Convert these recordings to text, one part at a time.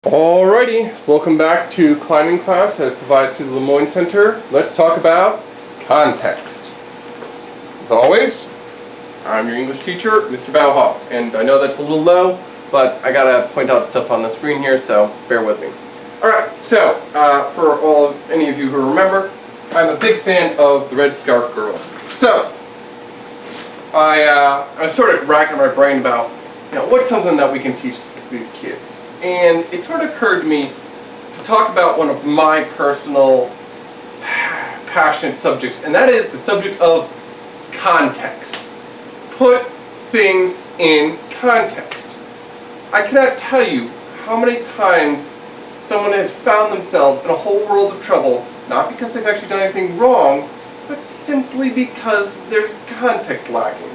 Alrighty, welcome back to Climbing Class as provided through the Lemoyne Center. Let's talk about context. As always, I'm your English teacher, Mr. Bauhoff, and I know that's a little low, but I gotta point out stuff on the screen here, so bear with me. Alright, so for any of you who remember, I'm a big fan of the Red Scarf Girl. So, I was sort of racking my brain about, what's something that we can teach these kids. And it sort of occurred to me to talk about one of my personal passionate subjects, and that is the subject of context. Put things in context. I cannot tell you how many times someone has found themselves in a whole world of trouble, not because they've actually done anything wrong, but simply because there's context lacking.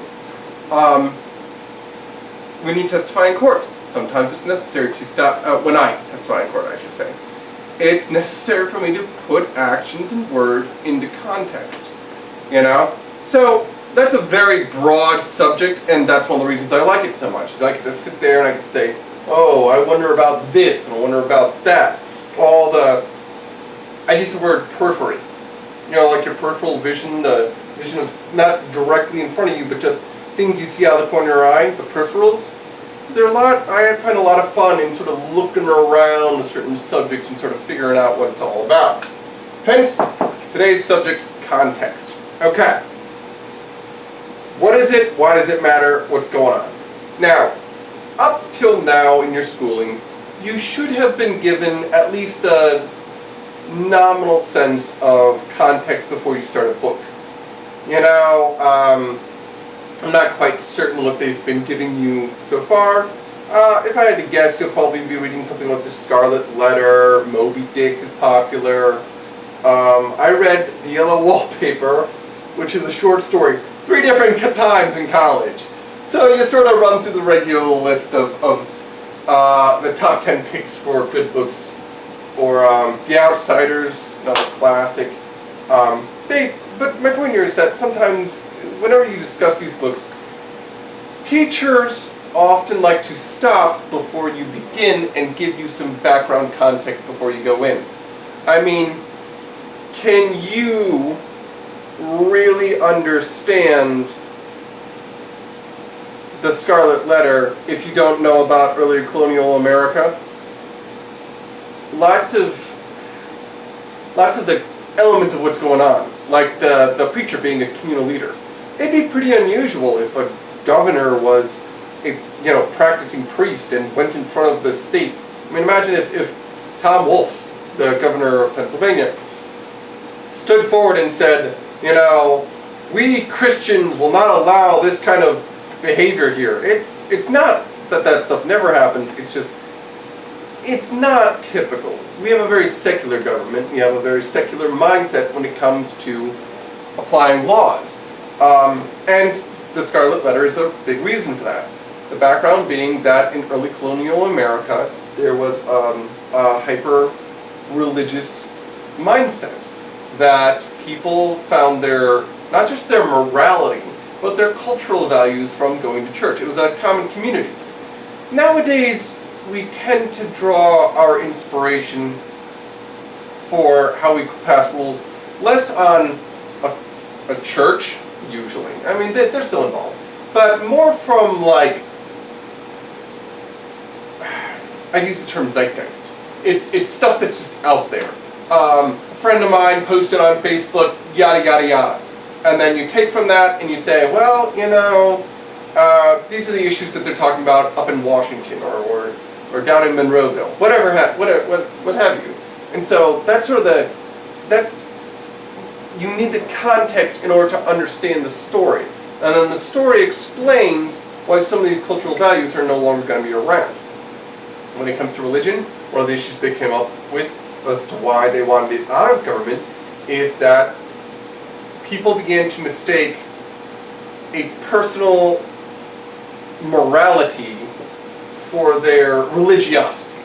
When you testify in court, sometimes it's necessary to stop, when I testify in court, I should say. It's necessary for me to put actions and words into context, So that's a very broad subject, and that's one of the reasons I like it so much, is I get to sit there and I can say, oh, I wonder about this, and I wonder about that. I use the word periphery. Like your peripheral vision, the vision of not directly in front of you, but just things you see out of the corner of your eye, the peripherals. I find a lot of fun in sort of looking around a certain subject and sort of figuring out what it's all about. Hence, today's subject, context. Okay. What is it? Why does it matter? What's going on? Now, up till now in your schooling, you should have been given at least a nominal sense of context before you start a book. I'm not quite certain what they've been giving you so far. If I had to guess, you'll probably be reading something like The Scarlet Letter, Moby Dick is popular. I read The Yellow Wallpaper, which is a short story, 3 different times in college. So you sort of run through the regular list of the top 10 picks for good books. Or The Outsiders, another classic. But my point here is that sometimes, whenever you discuss these books, teachers often like to stop before you begin and give you some background context before you go in. I mean, can you really understand The Scarlet Letter if you don't know about early colonial America? Lots of the elements of what's going on, like the preacher being a communal leader. It'd be pretty unusual if a governor was a practicing priest and went in front of the state. I mean, imagine if Tom Wolfe, the governor of Pennsylvania, stood forward and said, we Christians will not allow this kind of behavior here. It's not that stuff never happens, it's just it's not typical. We have a very secular government. We have a very secular mindset when it comes to applying laws. And the Scarlet Letter is a big reason for that. The background being that in early colonial America, there was a hyper-religious mindset that people found not just their morality, but their cultural values from going to church. It was a common community. Nowadays, we tend to draw our inspiration for how we pass rules less on a church, usually. I mean, they're still involved. But more from, I use the term zeitgeist. It's stuff that's just out there. A friend of mine posted on Facebook, yada, yada, yada. And then you take from that and you say, well, these are the issues that they're talking about up in Washington or down in Monroeville, what have you. And so that's sort of you need the context in order to understand the story. And then the story explains why some of these cultural values are no longer going to be around. When it comes to religion, one of the issues they came up with as to why they wanted it out of government is that people began to mistake a personal morality for their religiosity.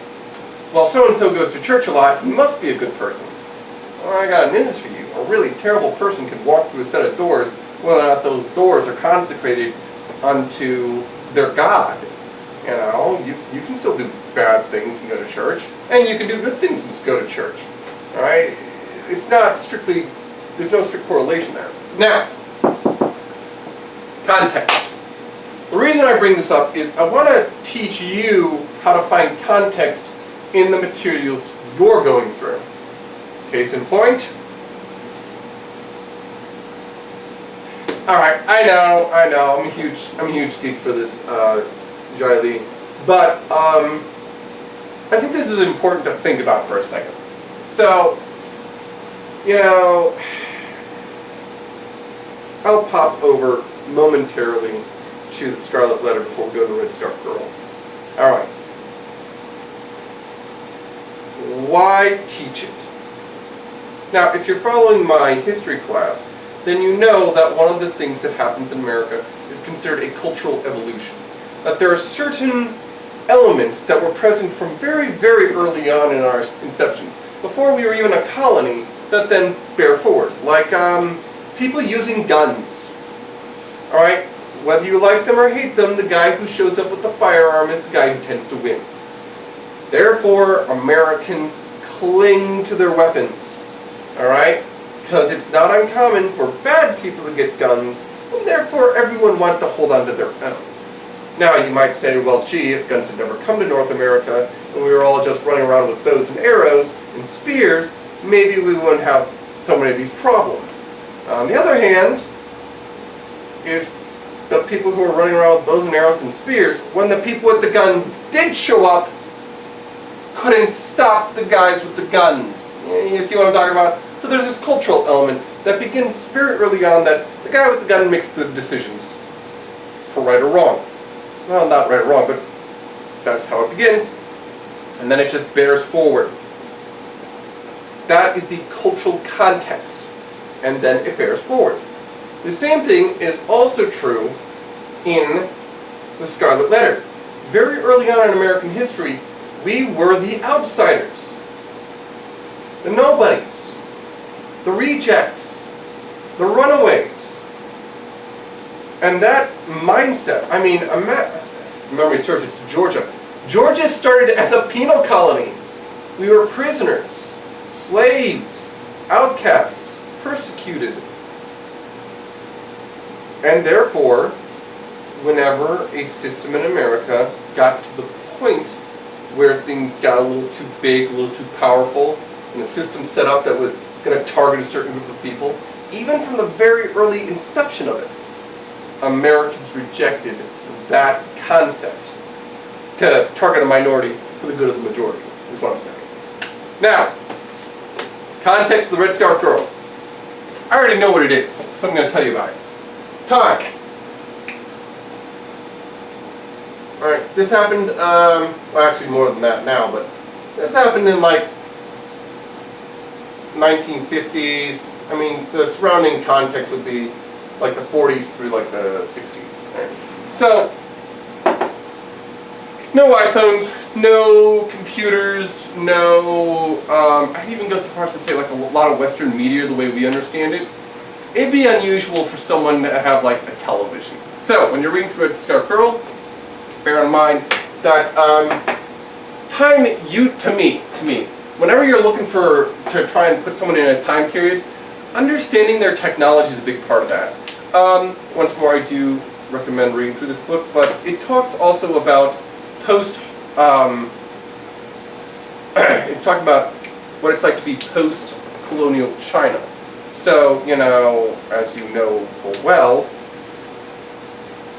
Well, so-and-so goes to church a lot, he must be a good person. Well, I got news for you. A really terrible person can walk through a set of doors, whether or not those doors are consecrated unto their God. You can still do bad things and go to church, and you can do good things and go to church. All right? It's not strictly, there's no strict correlation there. Now, context. The reason I bring this up is I want to teach you how to find context in the materials you're going through. Case in point. Alright, I know, I'm a huge geek for this, Jai Lee. But, I think this is important to think about for a second. So, you know, I'll pop over momentarily to the Scarlet Letter before we go to Red Scarf Girl. Alright. Why teach it? Now, if you're following my history class, then you know that one of the things that happens in America is considered a cultural evolution. That there are certain elements that were present from very, very early on in our inception, before we were even a colony, that then bear forward. Like people using guns. Alright? Whether you like them or hate them, the guy who shows up with the firearm is the guy who tends to win. Therefore, Americans cling to their weapons. Alright? Because it's not uncommon for bad people to get guns, and therefore everyone wants to hold on to their own. Now you might say, well gee, if guns had never come to North America, and we were all just running around with bows and arrows and spears, maybe we wouldn't have so many of these problems. On the other hand, if the people who were running around with bows and arrows and spears, when the people with the guns did show up, couldn't stop the guys with the guns. You see what I'm talking about? So there's this cultural element that begins very early on, that the guy with the gun makes the decisions for right or wrong. Well, not right or wrong, but that's how it begins. And then it just bears forward. That is the cultural context. And then it bears forward. The same thing is also true in the Scarlet Letter. Very early on in American history, we were the outsiders, the nobodies, the rejects, the runaways. And that mindset, I mean, memory serves, it's Georgia. Georgia started as a penal colony. We were prisoners, slaves, outcasts, persecuted. And therefore, whenever a system in America got to the point where things got a little too big, a little too powerful, and a system set up that was going to target a certain group of people, even from the very early inception of it, Americans rejected that concept to target a minority for the good of the majority, is what I'm saying. Now, context of the Red Scarf Girl. I already know what it is, so I'm going to tell you about it. Time. Alright, this happened, well actually more than that now, but this happened in like 1950s. I mean, the surrounding context would be like the 40s through like the 60s. Right? So, no iPhones, no computers, no, I'd even go so far as to say like a lot of Western media the way we understand it. It'd be unusual for someone to have like a television. So, when you're reading through Red Scarf Girl, bear in mind that to me, whenever you're looking to try and put someone in a time period, understanding their technology is a big part of that. Once more, I do recommend reading through this book, but it talks also about it's talking about what it's like to be post-colonial China. So, you know, as you know full well,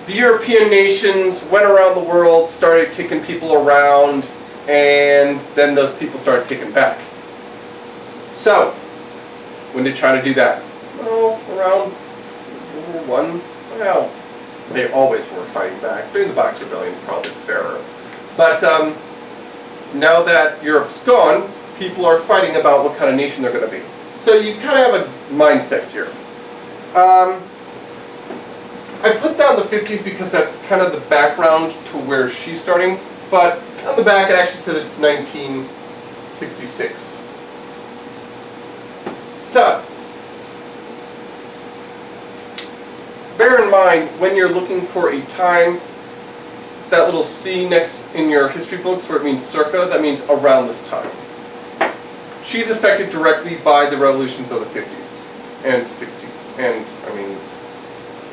the European nations went around the world, started kicking people around, and then those people started kicking back. So, when did China do that? Well, around World War I. Well, they always were fighting back. During the Boxer Rebellion, probably is fairer. But now that Europe's gone, people are fighting about what kind of nation they're going to be. So you kind of have a mindset here. I put down the 50s because that's kind of the background to where she's starting, but on the back it actually says it's 1966. So, bear in mind when you're looking for a time that little C next in your history books where it means circa, that means around this time. She's affected directly by the revolutions of the 50s and 60s. And, I mean,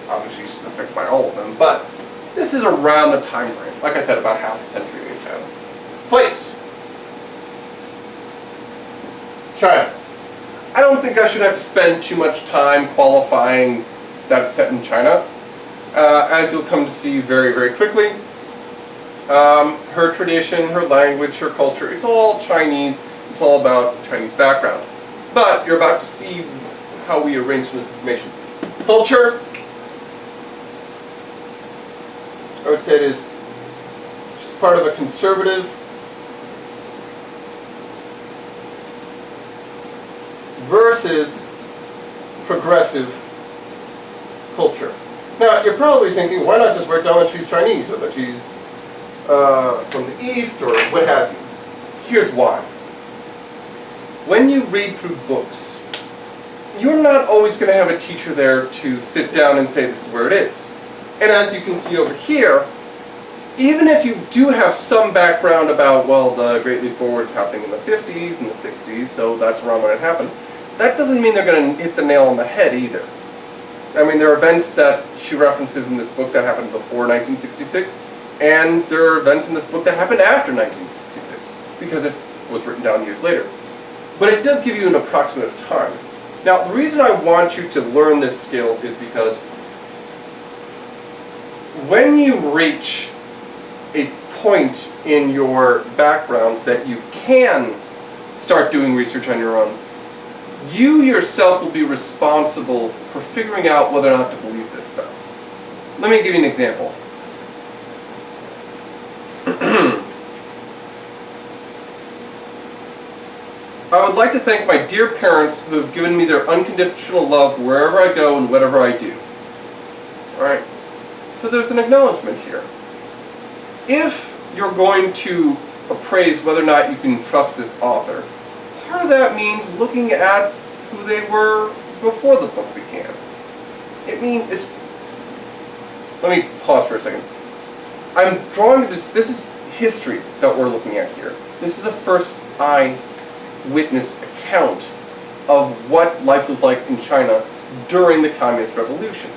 obviously she's affected by all of them, but this is around the time frame. Like I said, about half a century ago. Place. China. I don't think I should have to spend too much time qualifying that it's set in China. As you'll come to see very, very quickly, her tradition, her language, her culture, it's all Chinese. It's all about Chinese background. But you're about to see how we arrange this information. Culture, I would say it is, she's part of a conservative, versus progressive culture. Now, you're probably thinking, why not just write down that she's Chinese, or that she's from the East, or what have you. Here's why. When you read through books, you're not always going to have a teacher there to sit down and say this is where it is. And as you can see over here, even if you do have some background about, well, the Great Leap Forward is happening in the 50s and the 60s, so that's around when it happened, that doesn't mean they're going to hit the nail on the head either. I mean, there are events that she references in this book that happened before 1966, and there are events in this book that happened after 1966, because it was written down years later. But it does give you an approximate time. Now, the reason I want you to learn this skill is because when you reach a point in your background that you can start doing research on your own, you yourself will be responsible for figuring out whether or not to believe this stuff. Let me give you an example. I would like to thank my dear parents who have given me their unconditional love wherever I go and whatever I do. Alright, so there's an acknowledgement here. If you're going to appraise whether or not you can trust this author, part of that means looking at who they were before the book began. It means, let me pause for a second. I'm drawing this is history that we're looking at here. This is a first eyewitness account of what life was like in China during the Communist Revolution.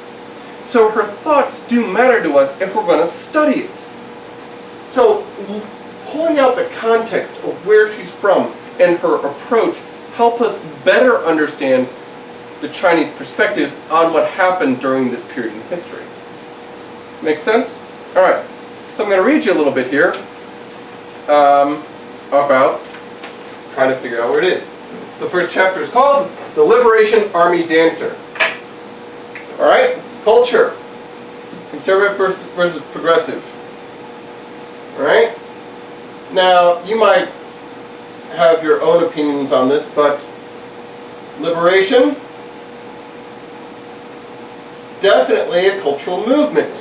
So her thoughts do matter to us if we're going to study it. So pulling out the context of where she's from and her approach help us better understand the Chinese perspective on what happened during this period in history. Make sense? Alright, so I'm going to read you a little bit here about trying to figure out where it is. The first chapter is called The Liberation Army Dancer. Alright, culture. Conservative versus progressive. Alright? Now, you might have your own opinions on this, but liberation is definitely a cultural movement.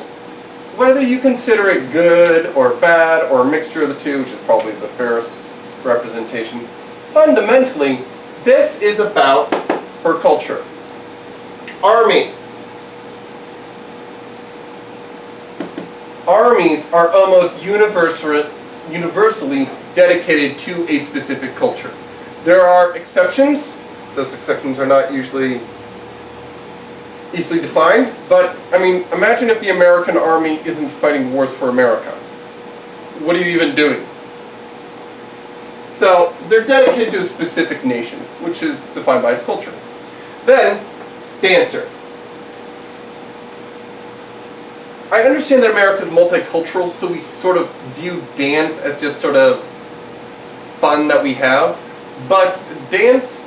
Whether you consider it good or bad or a mixture of the two, which is probably the fairest representation, fundamentally, this is about her culture. Army. Armies are almost universally dedicated to a specific culture. There are exceptions. Those exceptions are not usually easily defined, but I mean, imagine if the American army isn't fighting wars for America. What are you even doing? So, they're dedicated to a specific nation, which is defined by its culture. Then, dancer. I understand that America is multicultural, so we sort of view dance as just sort of fun that we have, but dance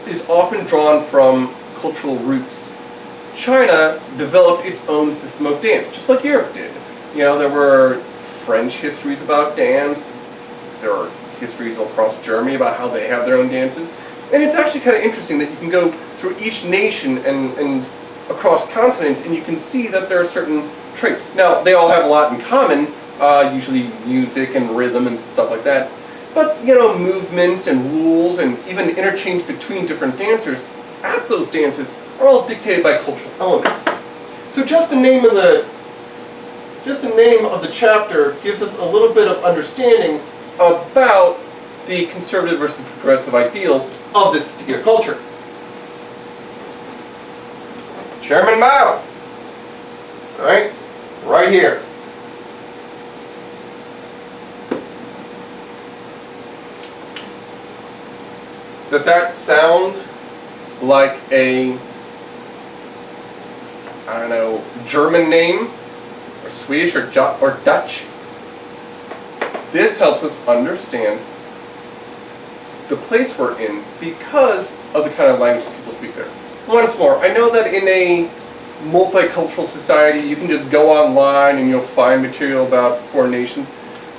is often drawn from cultural roots. China developed its own system of dance, just like Europe did. You know, there were French histories about dance, there are histories across Germany about how they have their own dances, and it's actually kind of interesting that you can go through each nation and across continents and you can see that there are certain traits. Now, they all have a lot in common, usually music and rhythm and stuff like that, but, you know, movements and rules and even interchange between different dancers at those dances are all dictated by cultural elements. So just the name of the just the name of the chapter gives us a little bit of understanding about the conservative versus progressive ideals of this particular culture. Chairman Mao, right here. Does that sound like a, I don't know, German name, or Swedish, or Dutch? This helps us understand the place we're in because of the kind of language that people speak there. Once more, I know that in a multicultural society you can just go online and you'll find material about foreign nations,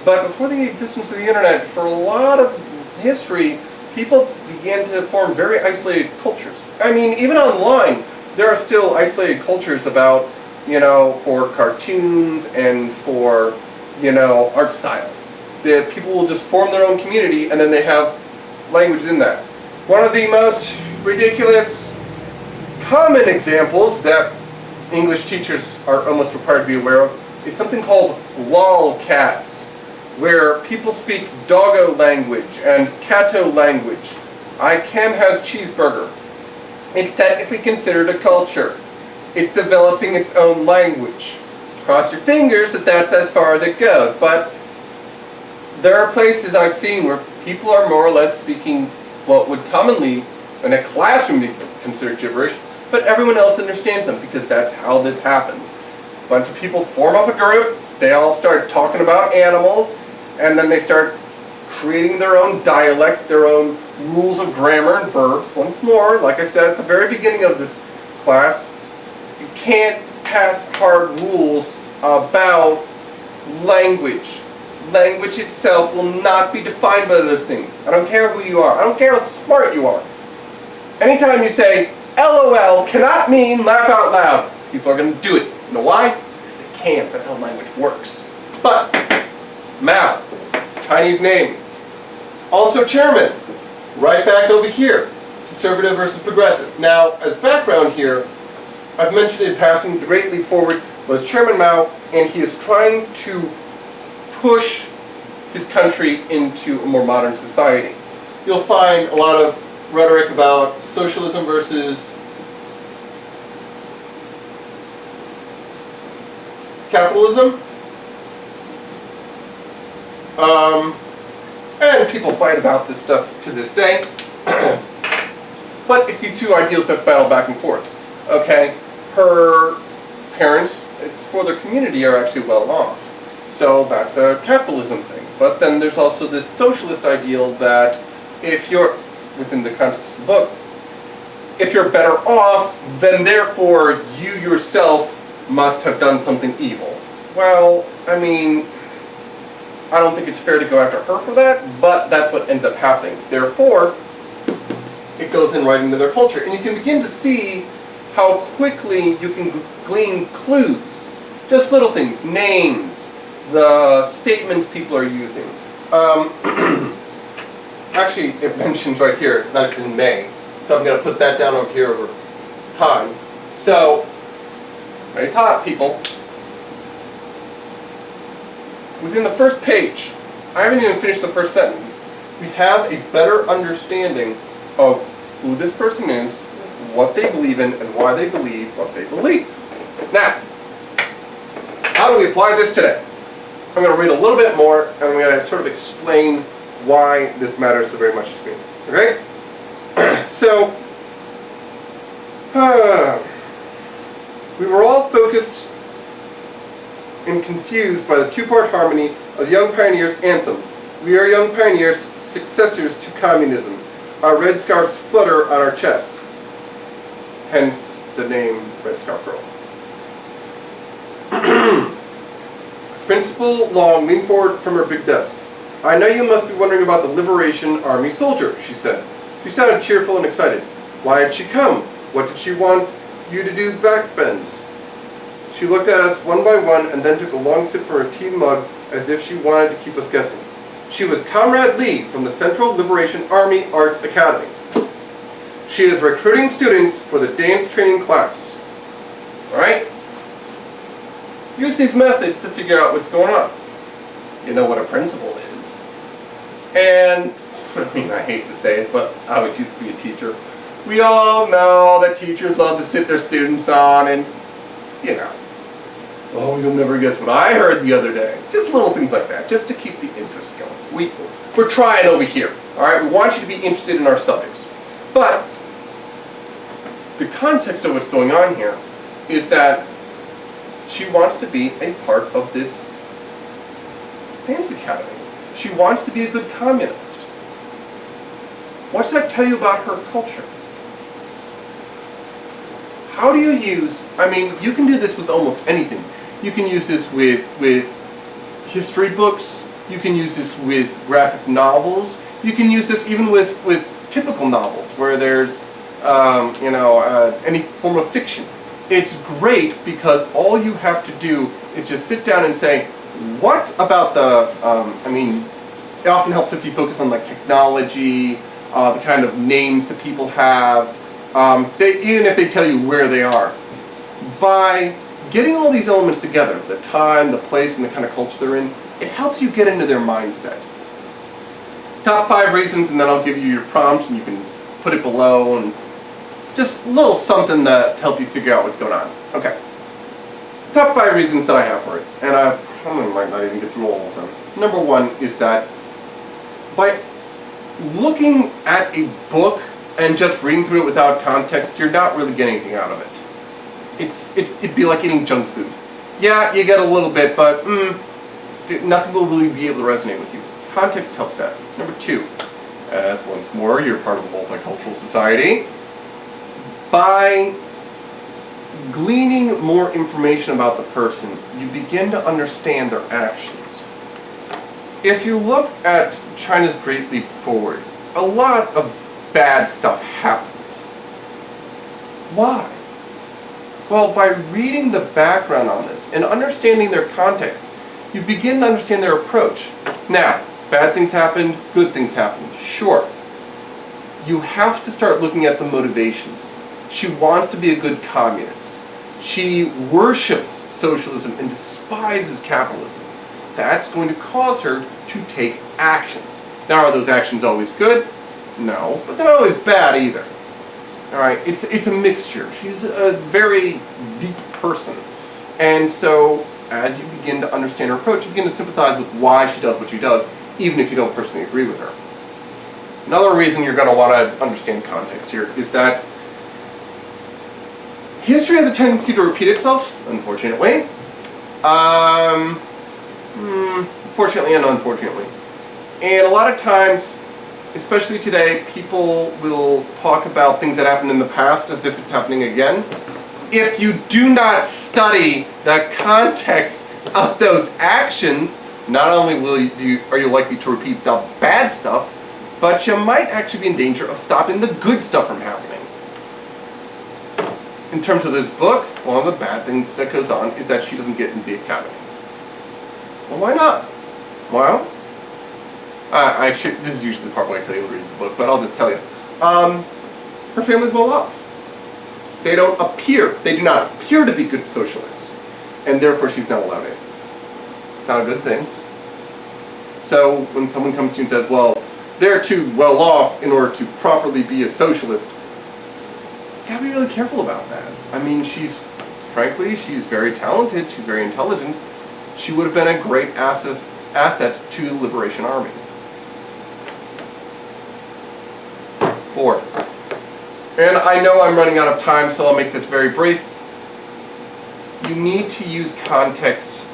but before the existence of the internet, for a lot of history, people began to form very isolated cultures. I mean, even online, there are still isolated cultures about, for cartoons and for, art styles. The people will just form their own community and then they have language in that. One of the most ridiculous, common examples that English teachers are almost required to be aware of is something called lolcats, where people speak doggo language and catto language. Ken has cheeseburger. It's technically considered a culture. It's developing its own language. Cross your fingers that that's as far as it goes, but there are places I've seen where people are more or less speaking what would commonly in a classroom be considered gibberish, but everyone else understands them because that's how this happens. A bunch of people form up a group, they all start talking about animals, and then they start creating their own dialect, their own rules of grammar and verbs. Once more, like I said at the very beginning of this class, you can't pass hard rules about language. Language itself will not be defined by those things. I don't care who you are. I don't care how smart you are. Anytime you say, LOL cannot mean laugh out loud, people are going to do it. You know why? Because they can't. That's how language works. But, Mao, Chinese name. Also chairman, right back over here. Conservative versus progressive. Now, as background here, I've mentioned in passing the Great Leap Forward was Chairman Mao, and he is trying to push his country into a more modern society. You'll find a lot of rhetoric about socialism versus capitalism. And people fight about this stuff to this day. But it's these two ideals that battle back and forth. Okay, her parents, for their community, are actually well off. So that's a capitalism thing. But then there's also this socialist ideal that if you're, within the context of the book, if you're better off, then therefore you yourself must have done something evil. Well, I mean, I don't think it's fair to go after her for that, but that's what ends up happening. Therefore, it goes in right into their culture. And you can begin to see how quickly you can glean clues. Just little things, names, the statements people are using. Actually, it mentions right here that it's in May. So I'm going to put that down over here over time. So, May's hot, people. Within the first page, I haven't even finished the first sentence, we have a better understanding of who this person is, what they believe in, and why they believe what they believe. Now, how do we apply this today? I'm going to read a little bit more, and I'm going to sort of explain why this matters so very much to me. Okay? So, we were all focused and confused by the two-part harmony of the Young Pioneers' anthem. We are young pioneers, successors to communism. Our red scarves flutter on our chests. Hence the name Red Scarf Girl. Principal Long leaned forward from her big desk. I know you must be wondering about the Liberation Army soldier, she said. She sounded cheerful and excited. Why had she come? What did she want you to do backbends? She looked at us one by one and then took a long sip from her tea mug as if she wanted to keep us guessing. She was Comrade Lee from the Central Liberation Army Arts Academy. She is recruiting students for the dance training class. Alright? Use these methods to figure out what's going on. You know what a principle is. And, I mean, I hate to say it, but I was used to be a teacher. We all know that teachers love to sit their students on and, you know, oh, you'll never guess what I heard the other day. Just little things like that, just to keep the interest going. We're trying over here, all right? We want you to be interested in our subjects. But the context of what's going on here is that she wants to be a part of this dance academy. She wants to be a good communist. What does that tell you about her culture? How do you use, I mean, you can do this with almost anything. You can use this with history books. You can use this with graphic novels. You can use this even with typical novels where there's, any form of fiction. It's great because all you have to do is just sit down and say, what about it often helps if you focus on like technology, the kind of names that people have, even if they tell you where they are. By getting all these elements together, the time, the place, and the kind of culture they're in, it helps you get into their mindset. Top 5 reasons, and then I'll give you your prompt, and you can put it below, and just a little something to help you figure out what's going on. Okay. Top 5 reasons that I have for it, and I probably might not even get through all of them. Number 1 is that by looking at a book and just reading through it without context, you're not really getting anything out of it. It'd be like eating junk food. Yeah, you get a little bit, but nothing will really be able to resonate with you. Context helps that. Number 2, as once more, you're part of a multicultural society. By gleaning more information about the person, you begin to understand their actions. If you look at China's Great Leap Forward, a lot of bad stuff happened. Why? Well, by reading the background on this and understanding their context, you begin to understand their approach. Now, bad things happened, good things happened, sure. You have to start looking at the motivations. She wants to be a good communist. She worships socialism and despises capitalism. That's going to cause her to take actions. Now, are those actions always good? No, but they're not always bad either. All right, it's a mixture. She's a very deep person. And so, as you begin to understand her approach, you begin to sympathize with why she does what she does, even if you don't personally agree with her. Another reason you're going to want to understand context here is that history has a tendency to repeat itself, unfortunately. Fortunately and unfortunately. And a lot of times, especially today, people will talk about things that happened in the past as if it's happening again. If you do not study the context of those actions, not only are you likely to repeat the bad stuff, but you might actually be in danger of stopping the good stuff from happening. In terms of this book, one of the bad things that goes on is that she doesn't get into the academy. Well, why not? Well, this is usually the part where I tell you to read the book, but I'll just tell you. Her family's well off. They do not appear to be good socialists, and therefore she's not allowed in. It's not a good thing. So when someone comes to you and says, well, they're too well off in order to properly be a socialist, you gotta be really careful about that. I mean, frankly, she's very talented, she's very intelligent. She would have been a great asset to the Liberation Army. 4. And I know I'm running out of time, so I'll make this very brief. You need to use context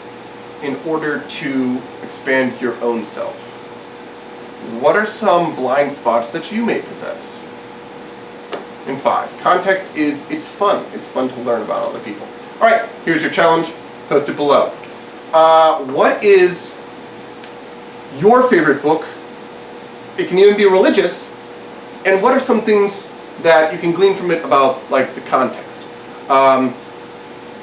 in order to expand your own self. What are some blind spots that you may possess? And 5, context it's fun. It's fun to learn about other people. All right, here's your challenge. Post it below. What is your favorite book? It can even be religious. And what are some things that you can glean from it about, like, the context? A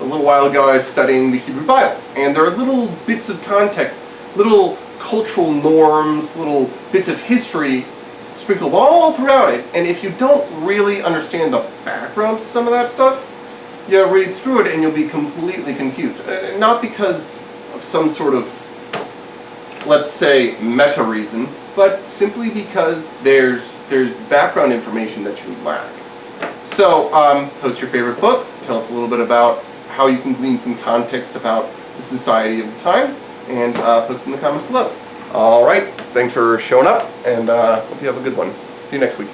little while ago I was studying the Hebrew Bible, and there are little bits of context, little cultural norms, little bits of history sprinkled all throughout it, and if you don't really understand the background to some of that stuff, you read through it and you'll be completely confused. Not because of some sort of, let's say, meta reason, but simply because there's background information that you lack. So, post your favorite book, tell us a little bit about how you can glean some context about the society of the time, and post in the comments below. Alright, thanks for showing up, and hope you have a good one. See you next week.